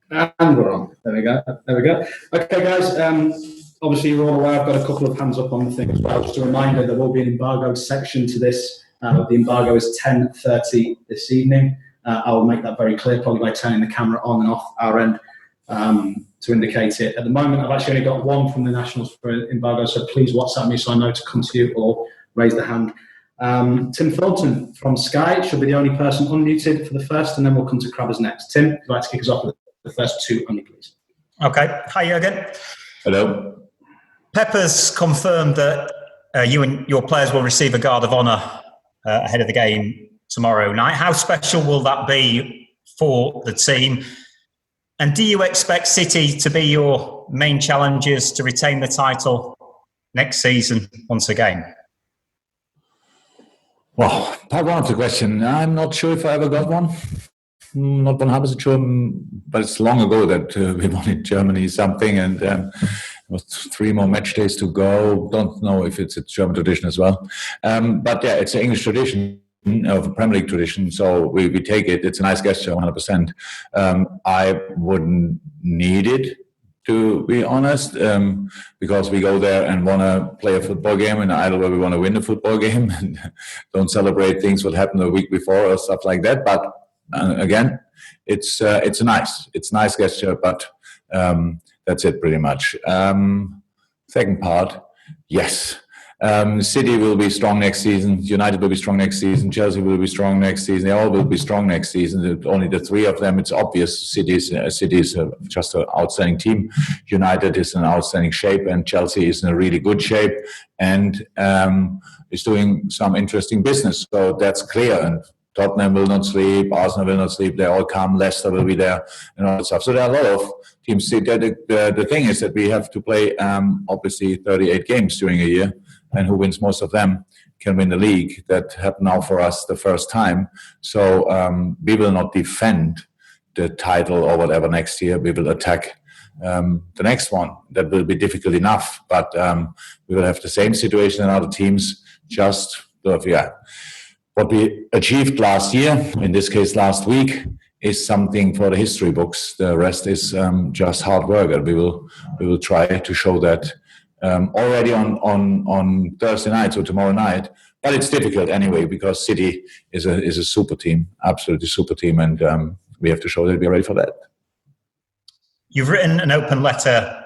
And we're on. There we go. Okay, guys. Obviously, you're all aware I've got a couple of hands up on the thing as well. Just a reminder, there will be an embargoed section to this. The embargo is 10:30 this evening. I will make that very clear, probably by turning the camera on and off our end to indicate it. At the moment, I've actually only got one from the Nationals for embargo, so please WhatsApp me so I know to come to you or raise the hand. Tim Thornton from Sky should be the only person unmuted for the first, and then we'll come to Crabbers next. Tim, if you'd like to kick us off with the first two only, please. Okay. Hi, Jurgen. Hello. Pepper's confirmed that you and your players will receive a guard of honour ahead of the game tomorrow night. How special will that be for the team? And do you expect City to be your main challengers to retain the title next season once again? Well, part one of the question, I'm not sure if I ever got one. Not 100% sure, but it's long ago that we won in Germany something, and there was 3 more match days to go. Don't know if it's a German tradition as well. But yeah, it's an English tradition, of a Premier League tradition, so we take it. It's a nice gesture, 100%. I wouldn't need it, to be honest, because we go there and want to play a football game, and either way we want to win the football game and don't celebrate things what happened the week before or stuff like that. But again, it's a nice gesture, but that's it pretty much. Second part, yes. City will be strong next season. United will be strong next season. Chelsea will be strong next season. They all will be strong next season. Only the 3 of them, it's obvious. City is just an outstanding team. United is in outstanding shape, and Chelsea is in a really good shape and is doing some interesting business. So that's clear. And Tottenham will not sleep. Arsenal will not sleep. They all come. Leicester will be there and all that stuff. So there are a lot of teams. The thing is that we have to play obviously 38 games during a year. And who wins most of them can win the league. That happened now for us the first time. So we will not defend the title or whatever next year. We will attack the next one. That will be difficult enough. But we will have the same situation in other teams. What we achieved last year, in this case last week, is something for the history books. The rest is just hard work. And we will try to show that already on Thursday night, so tomorrow night. But it's difficult anyway because City is a super team, absolutely super team, and we have to show that we're ready for that. You've written an open letter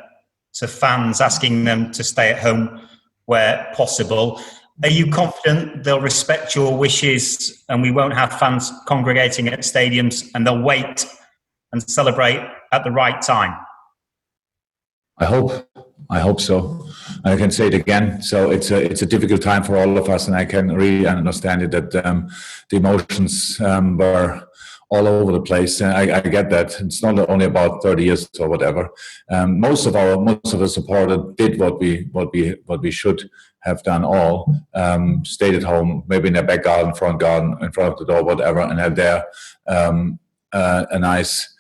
to fans asking them to stay at home where possible. Are you confident they'll respect your wishes and we won't have fans congregating at stadiums and they'll wait and celebrate at the right time? I hope so. I can say it again. So it's a difficult time for all of us, and I can really understand it that the emotions were all over the place. And I get that. It's not only about 30 years or whatever. Most of the supporters did what we should have done all. Stayed at home, maybe in their back garden, front garden, in front of the door, whatever, and had there a nice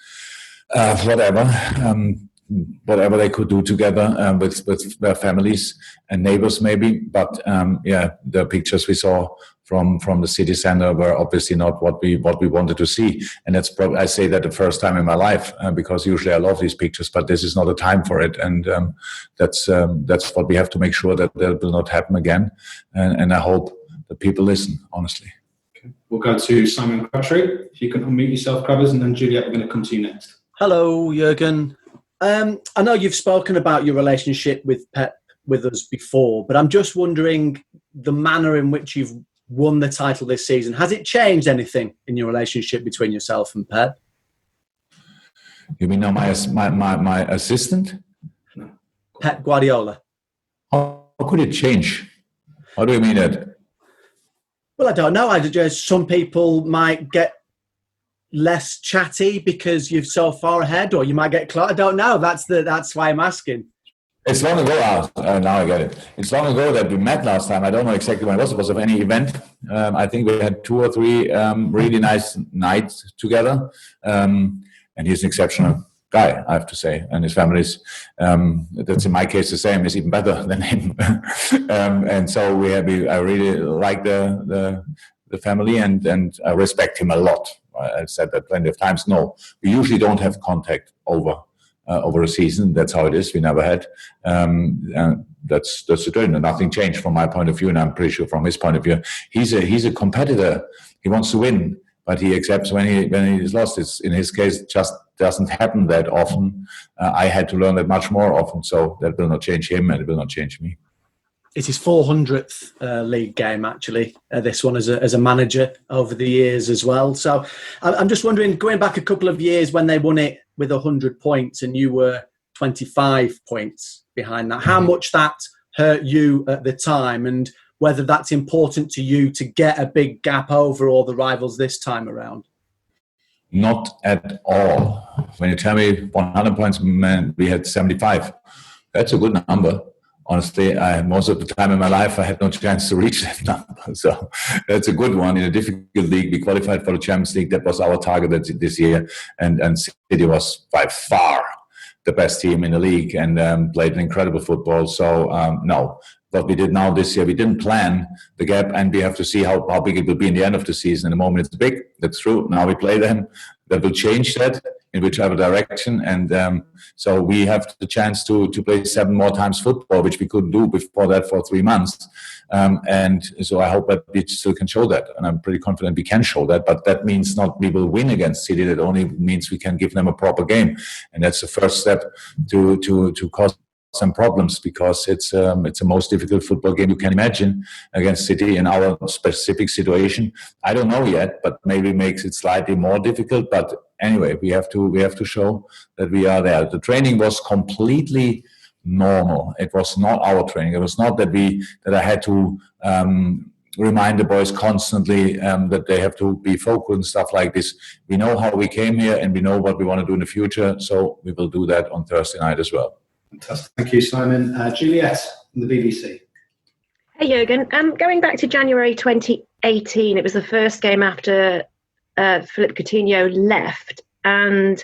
whatever they could do together with their families and neighbors maybe. But the pictures we saw from the city center were obviously not what we wanted to see. And that's probably, I say that the first time in my life because usually I love these pictures, but this is not a time for it. And that's what we have to make sure that will not happen again. And I hope that people listen, honestly. Okay. We'll go to Simon Crabtree. If you can unmute yourself, Crabbers, and then Juliet, we're going to come to you next. Hello, Jurgen. I know you've spoken about your relationship with Pep with us before, but I'm just wondering the manner in which you've won the title this season. Has it changed anything in your relationship between yourself and Pep? You mean now my assistant? Pep Guardiola. How could it change? How do you mean that? Well, I don't know. Some people might get less chatty because you're so far ahead, or you might get close. I don't know. That's why I'm asking. It's long ago. Now I get it. It's long ago that we met last time. I don't know exactly when it was. It was of any event. I think we had 2 or 3 really nice nights together. And he's an exceptional guy, I have to say. And his family's, that's in my case the same, is even better than him. And so I really like the family and I respect him a lot. I've said that plenty of times. No, we usually don't have contact over a season. That's how it is. We never had. That's the trend. Nothing changed from my point of view, and I'm pretty sure from his point of view. He's a competitor. He wants to win, but he accepts when he's lost. It's, in his case, just doesn't happen that often. I had to learn that much more often, so that will not change him, and it will not change me. It's his 400th league game, actually, this one as a manager over the years as well. So I'm just wondering, going back a couple of years when they won it with 100 points and you were 25 points behind that, how much that hurt you at the time, and whether that's important to you to get a big gap over all the rivals this time around? Not at all. When you tell me 100 points, man, we had 75. That's a good number. Honestly, most of the time in my life, I had no chance to reach that number. So that's a good one. In a difficult league, we qualified for the Champions League. That was our target this year. And City was by far the best team in the league and played incredible football. So, no. What we did now this year, we didn't plan the gap, and we have to see how big it will be in the end of the season. In the moment, it's big. That's true. Now we play them. That will change that in whichever direction. And so we have the chance to play 7 more times football, which we couldn't do before that for 3 months. And so I hope that we still can show that. And I'm pretty confident we can show that. But that means not we will win against City. That only means we can give them a proper game. And that's the first step to cause some problems, because it's the most difficult football game you can imagine against City in our specific situation. I don't know yet, but maybe makes it slightly more difficult. But anyway, we have to show that we are there. The training was completely normal. It was not our training. It was not that I had to remind the boys constantly that they have to be focused and stuff like this. We know how we came here, and we know what we want to do in the future. So we will do that on Thursday night as well. Fantastic. Thank you, Simon. Juliet from the BBC. Hey, Jurgen. Going back to January 2018, it was the first game after Philippe Coutinho left, and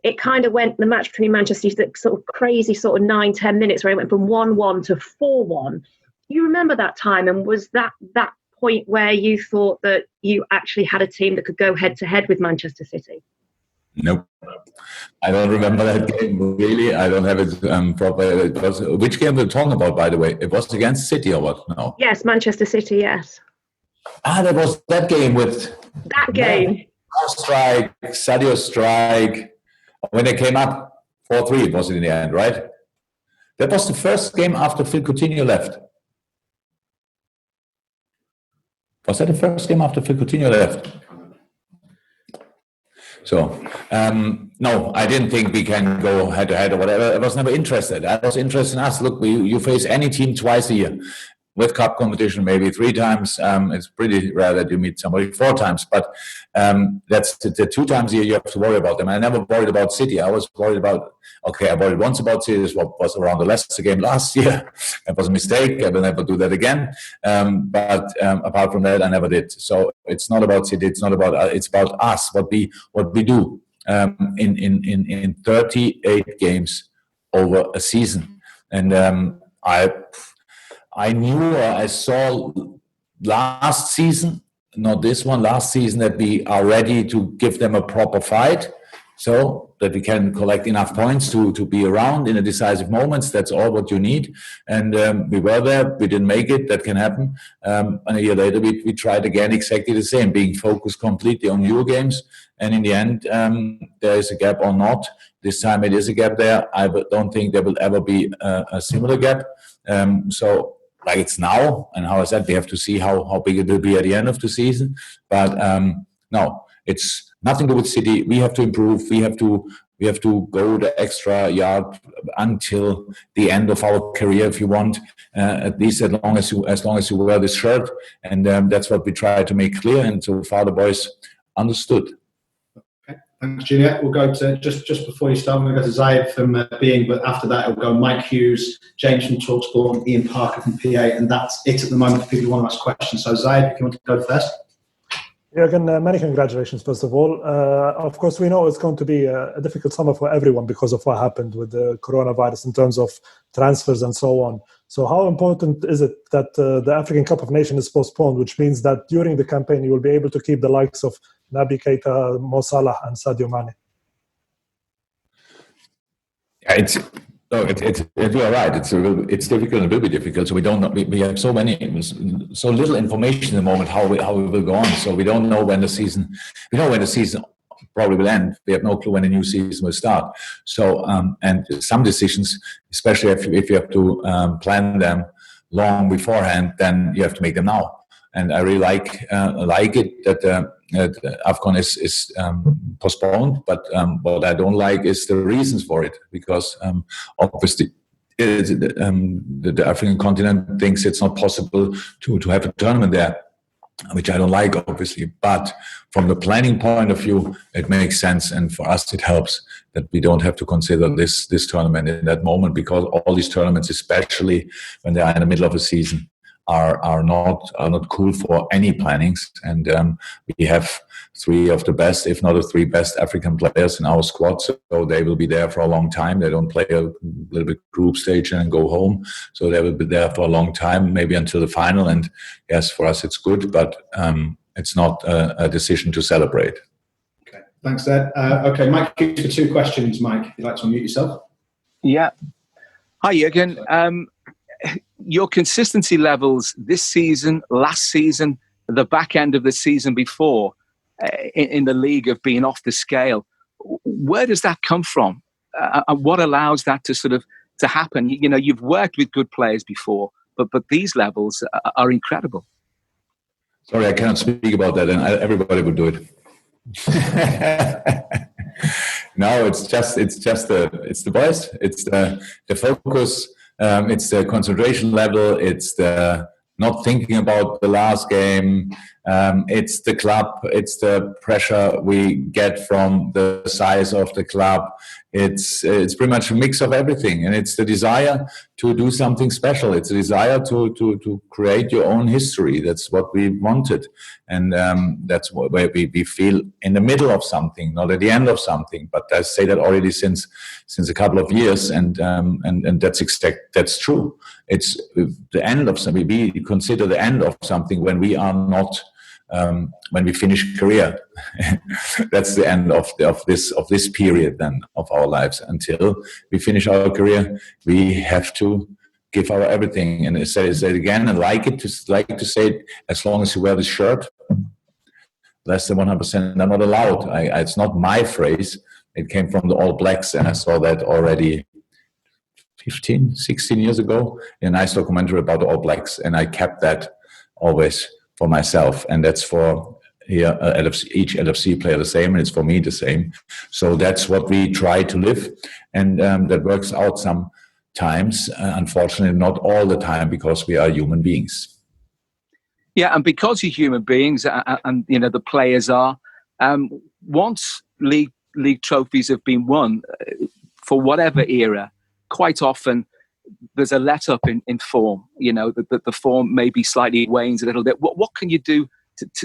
it kind of went, the match between Manchester City, sort of crazy sort of 9-10 minutes where it went from 1-1 to 4-1. You remember that time, and was that point where you thought that you actually had a team that could go head-to-head with Manchester City? Nope. I don't remember that game, really. I don't have it proper. Which game we're talking about, by the way? It was against City or what? No. Yes, Manchester City, yes. That was that game with... That game. Sadio strike. When they came up 4-3, it was in the end, right? That was the first game after Phil Coutinho left. Was that the first game after Phil Coutinho left? So, no, I didn't think we can go head-to-head or whatever. I was never interested. I was interested in us. Look, you face any team twice a year. With cup competition, maybe 3 times. It's pretty rare that you meet somebody 4 times. But that's the 2 times a year you have to worry about them. I never worried about City. I was worried about... Okay, I worried once about City. This was around the Leicester game last year. That was a mistake. I will never do that again. But apart from that, I never did. So it's not about City. It's not about... it's about us. What we do in 38 games over a season. And I knew, or I saw last season, not this one, last season, that we are ready to give them a proper fight, so that we can collect enough points to be around in the decisive moments. That's all what you need. And we were there. We didn't make it. That can happen. And a year later, we tried again exactly the same, being focused completely on your games. And in the end, there is a gap or not. This time it is a gap there. I don't think there will ever be a similar gap. So, like it's now, and how I said, we have to see how big it will be at the end of the season. But no, it's nothing to do with City. We have to improve. We have to go the extra yard until the end of our career, if you want. At least as long as you wear this shirt, and that's what we try to make clear. And so far, the boys understood. Thanks, Juliet. We'll go to, just before you start, we'll go to Zayed from Being, but after that it'll go Mike Hughes, James from TalkSport, and Ian Parker from PA, and that's it at the moment for people who want to ask questions. So Zayed, if you want to go first. Jurgen, many congratulations, first of all. Of course, we know it's going to be a difficult summer for everyone because of what happened with the coronavirus in terms of transfers and so on. So how important is it that the African Cup of Nations is postponed, which means that during the campaign you will be able to keep the likes of Naby Keita, Mo Salah, and Sadio Mane? You are right. It's difficult and will be difficult. So we don't know. We have so little information at the moment how we will go on. So we don't know when the season. We know when the season probably will end. We have no clue when the new season will start. So and some decisions, especially if you have to plan them long beforehand, then you have to make them now. And I really like it that AFCON is postponed, but what I don't like is the reasons for it, because obviously the African continent thinks it's not possible to have a tournament there, which I don't like, obviously. But from the planning point of view, it makes sense, and for us it helps that we don't have to consider this tournament in that moment, because all these tournaments, especially when they are in the middle of a season, are not cool for any plannings. And we have three of the best, if not the three best African players in our squad, so they will be there for a long time. They don't play a little bit group stage and go home, so they will be there for a long time, maybe until the final. And yes, for us it's good, but it's not a decision to celebrate. Okay, thanks, Ed. Okay, Mike, for two questions. Mike, you'd like to unmute yourself? Yeah. Hi, Jurgen. Your consistency levels this season, last season, the back end of the season before, in the league have been off the scale. Where does that come from? And what allows that to happen? You know, you've worked with good players before, but these levels are incredible. Sorry, I cannot speak about that, and everybody would do it. No, it's the voice, it's the focus. It's the concentration level. It's the not thinking about the last game. It's the club. It's the pressure we get from the size of the club. It's pretty much a mix of everything, and it's the desire to do something special. It's a desire to create your own history. That's what we wanted, and that's where we feel in the middle of something, not at the end of something. But I say that already since a couple of years, and that's true. It's the end of something. We consider the end of something when we are not. When we finish career, that's the end of this period then of our lives. Until we finish our career, we have to give our everything. And I say it again, and like to say it, as long as you wear the shirt, less than 100% are not allowed. It's not my phrase. It came from the All Blacks, and I saw that already 15, 16 years ago in a nice documentary about the All Blacks, and I kept that always for myself, and that's for here each LFC player the same, and it's for me the same. So that's what we try to live, and that works out sometimes. Unfortunately, not all the time, because we are human beings. Yeah, and because you're human beings, and you know the players are. Once league trophies have been won, for whatever era, quite often there's a let-up in form. You know, the form maybe slightly wanes a little bit. What can you do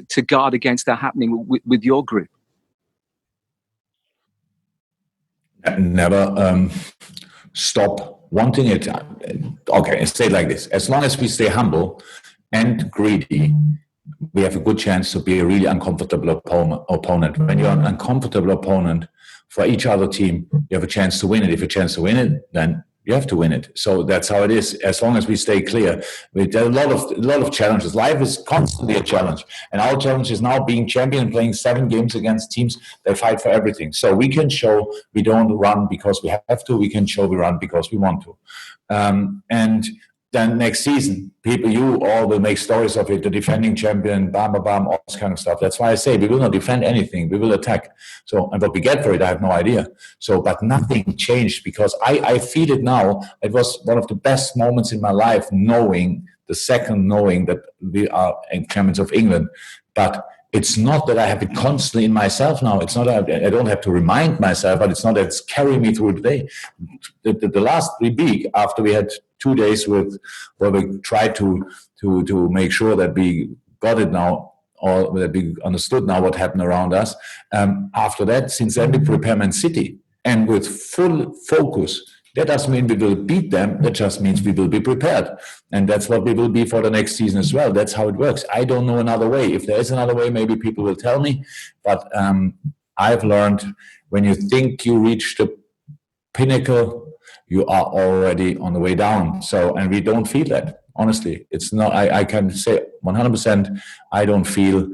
to guard against that happening with your group? Never stop wanting it. Okay, say it like this. As long as we stay humble and greedy, we have a good chance to be a really uncomfortable opponent. When you're an uncomfortable opponent for each other team, you have a chance to win it. If you have a chance to win it, then you have to win it. So that's how it is. As long as we stay clear, there are a lot of challenges. Life is constantly a challenge, and our challenge is now being champion and playing 7 games against teams that fight for everything. So we can show we don't run because we have to. We can show we run because we want to. And then next season, you all will make stories of it, the defending champion, bam, bam, bam, all this kind of stuff. That's why I say we will not defend anything. We will attack. So, and what we get for it, I have no idea. So, but nothing changed, because I feel it now. It was one of the best moments in my life, knowing that we are champions of England. But it's not that I have it constantly in myself now. It's not that I don't have to remind myself, but it's not that it's carrying me through the day. The last week, after we had 2 days where we tried to make sure that we got it now, or that we understood now what happened around us. After that, since then, we prepare Man City, and with full focus, That doesn't mean we will beat them. That just means we will be prepared. And that's what we will be for the next season as well. That's how it works. I don't know another way. If there is another way, maybe people will tell me. But I've learned when you think you reach the pinnacle, you are already on the way down. So, and we don't feel that. Honestly, it's not. I can say 100%. I don't feel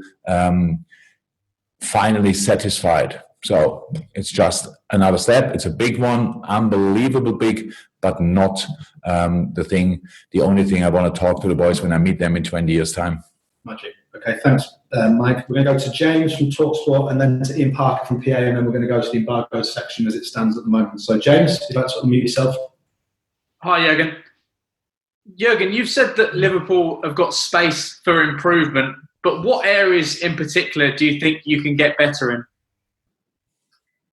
finally satisfied. So it's just another step. It's a big one, unbelievable big, but not the only thing I want to talk to the boys when I meet them in 20 years' time. Magic. Okay, thanks, Mike. We're going to go to James from TalkSport and then to Ian Parker from PA, and then we're going to go to the embargo section as it stands at the moment. So, James, if you'd like to unmute yourself. Hi, Jurgen. Jurgen, you've said that Liverpool have got space for improvement, but what areas in particular do you think you can get better in?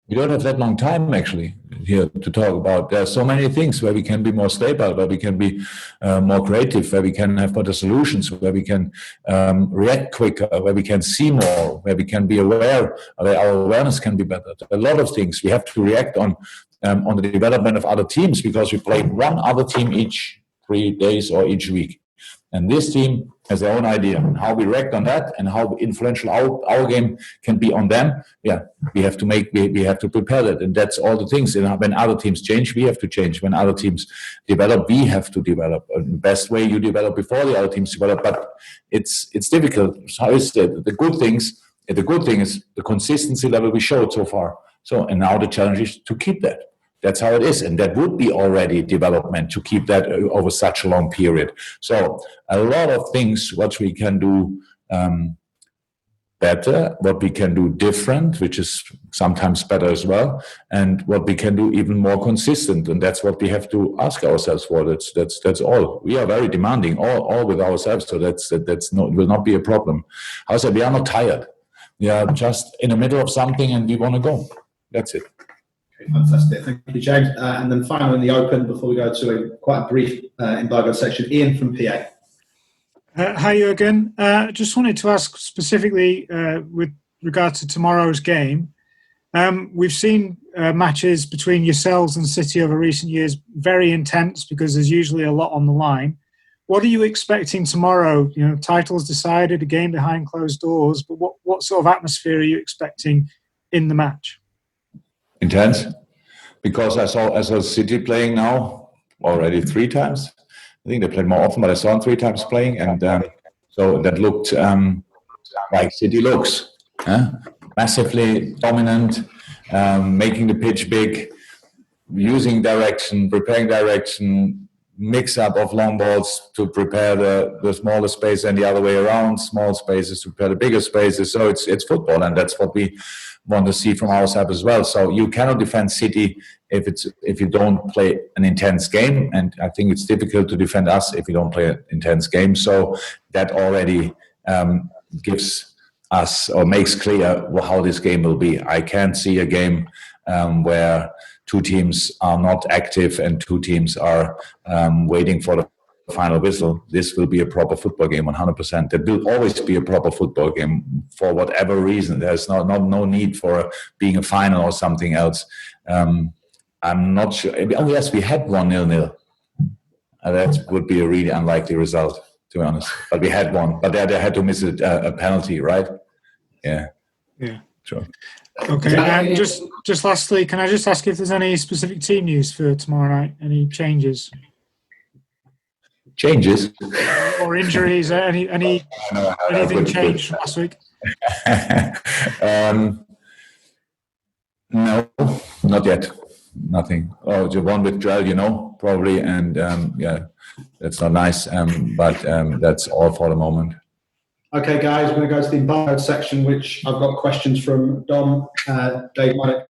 We don't have that long time actually here to talk about. There are so many things where we can be more stable, where we can be more creative, where we can have better solutions, where we can react quicker, where we can see more, where we can be aware, where our awareness can be better. A lot of things we have to react on the development of other teams, because we play one other team each 3 days or each week. And this team has their own idea on how we react on that and how influential our game can be on them. Yeah, we have to prepare that, and that's all the things. And when other teams change, we have to change. When other teams develop, we have to develop. The best way you develop before the other teams develop, but it's difficult. How is it? The good thing is the consistency level we showed so far. So, and now the challenge is to keep that. That's how it is. And that would be already development to keep that over such a long period. So a lot of things, what we can do better, what we can do different, which is sometimes better as well, and what we can do even more consistent. And that's what we have to ask ourselves for. That's all. We are very demanding, all with ourselves. So will not be a problem. I said, we are not tired. We are just in the middle of something and we want to go. That's it. Fantastic. Thank you, James. And then finally in the open, before we go to quite a brief embargo section, Ian from PA. Hi, Jurgen. Just wanted to ask specifically with regard to tomorrow's game. We've seen matches between yourselves and City over recent years, very intense because there's usually a lot on the line. What are you expecting tomorrow? You know, titles decided, a game behind closed doors, but what sort of atmosphere are you expecting in the match? Intense, because I saw City playing now already 3 times. I think they played more often, but I saw them 3 times playing, and so that looked like City looks. Massively dominant, making the pitch big, using direction, preparing direction, mix up of long balls to prepare the smaller space and the other way around, small spaces to prepare the bigger spaces. So it's football, and that's what we want to see from our side as well. So you cannot defend City if you don't play an intense game, and I think it's difficult to defend us if we don't play an intense game. So that already gives us or makes clear how this game will be. I can't see a game where 2 teams are not active and 2 teams are waiting for the final whistle. This will be a proper football game, 100%. There will always be a proper football game for whatever reason. There's no need for being a final or something else. I'm not sure. Oh yes, we had 1-0. That would be a really unlikely result, to be honest. But we had one. But they had to miss a penalty, right? Yeah. Sure. Okay, and just lastly, can I just ask if there's any specific team news for tomorrow night? Any changes? Or injuries? Anything changed from last week? No, not yet. Nothing. Oh, the one with Drell, probably, and that's not nice. But that's all for the moment. Okay, guys, we're going to go to the embargoed section, which I've got questions from Dom, Dave Monnick,